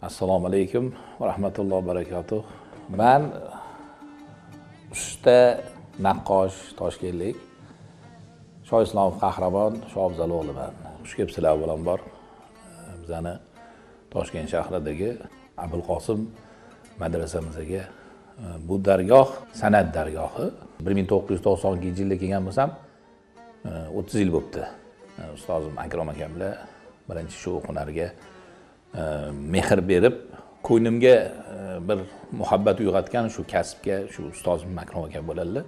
Assalomu alaykum va rahmatullohi va barakatuh. Men usta naqqosh toshkentlik Shoislomov Qahramon Shobzal o'g'liman. Xush kelibsizlar avvalambor. Bizani Toshkent shahridagi Abulqosim madrasamizga bu dargoh san'at dargohi 1992-yilda kelgan bo'lsam 30 yil bo'libdi. Ustozim Akrom akam bilan birinchi shu hunarga mehr berib, ko'nglimga bir muhabbat uyg'otgan shu kasbga shu ustozim Akrom akam bo'ladilar.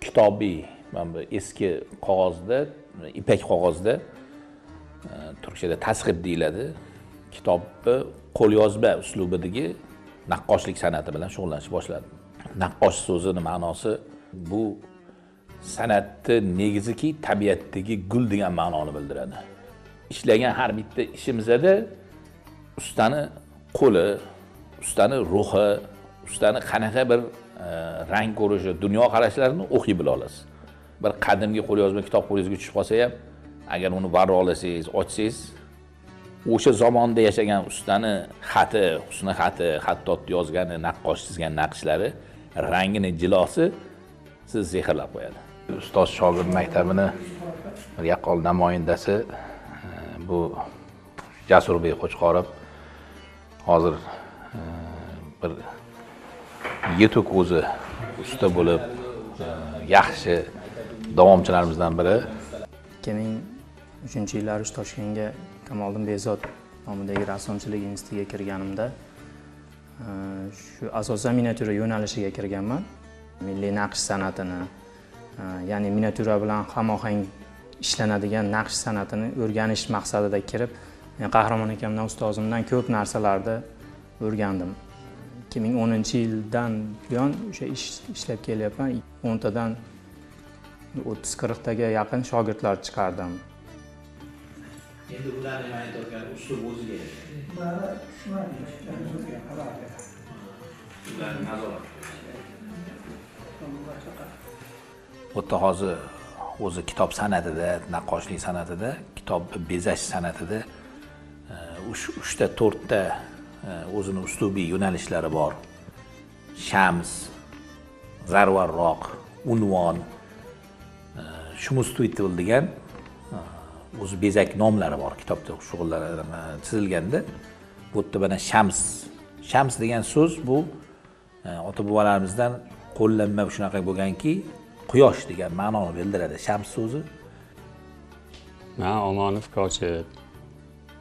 Kitobiy, mana bu eski qog'ozda, ipak qog'ozda turkchada tasqib deyiladi. Kitobni qo'lyozma uslubidagi naqqoshlik san'ati bilan shug'ullanishni boshladim. Naqqosh so'zining ma'nosi bu san'atni negiziki tabiatdagi gul degan ma'noni bildiradi. Ishlagan har bitta ishimizda ustani qo'li, ustani ruhi, ustani qanaqa bir rang ko'rishi, dunyo qarashlarini o'qiy bila olasiz. Bir qadimgi qo'lyozma kitob qo'lingizga tushib qolsa ham, agar uni varra olasangiz, ochsangiz, o'sha zamonda yashagan ustani xati, husni xati, xattotni yozgani, naqqosh chizgan naqshlari, rangini jilosi siz sehrlab qo'yadi. Ustoz shogird maktabini bir yaqqol namoyandasi bu Jasurbek Qo'chqorov hozir bir yetuk o'zi usta bo'lib yaxshi davomchilarimizdan biri. 2003-yillar Toshkentga Kamoliddin Behzod nomidagi rassomchilik institutiga kirganimda shu asosan miniatyura yo'nalishiga kirganman. Milliy naqsh san'atini, ya'ni miniatyura bilan hamohang ishlanadigan naqsh san'atini o'rganish maqsadida kirib, Qahramon akamdan, ustozimdan ko'p narsalarni o'rgandim. 2010-yildan buyon o'sha ishlab kelyapman. 10 tadan 30-40 taga yaqin shogirdlar chiqardim. Endi ularning aytayotgan uslub o'ziga o'ta hozir o'zi kitob san'atida, naqqoshlik san'atida, kitob bezash san'atida 3-4 ta o'zining uslubiy yo'nalishlari bor. Shams, zarvarroq, unvon, shumustuytl degan o'zi bezak nomlari bor kitobda shug'ullanadi chizilganda. Bu yerda mana shams degan so'z bu ota bobolarimizdan qo'llanma shunaqa bo'lganki, quyosh degan ma'noni bildiradi shams so'zi. Men Omonov Kochib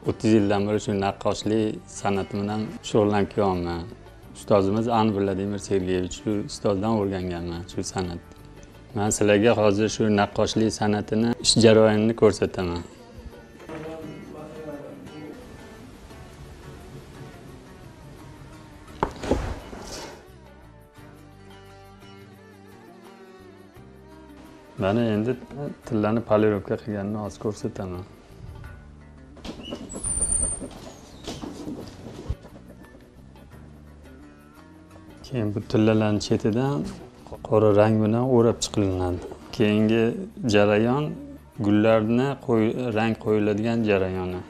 30 yildan beri shu naqqoshlik san'ati bilan shug'ullanib kelyapman. Ustozimiz Vladimir Sergeyevich shu ustozdan o'rganganman shu san'at. Men sizlarga hozir shu naqqoshlik san'atini ish jarayonini ko'rsataman. Mana endi tillarni polirovka qilganini hozir ko'rsataman. Keyin bu tillalarning chetidan qora rang bilan o'rab chiqilinadi. Keyingi jarayon gullarni rang qo'yiladigan jarayoni.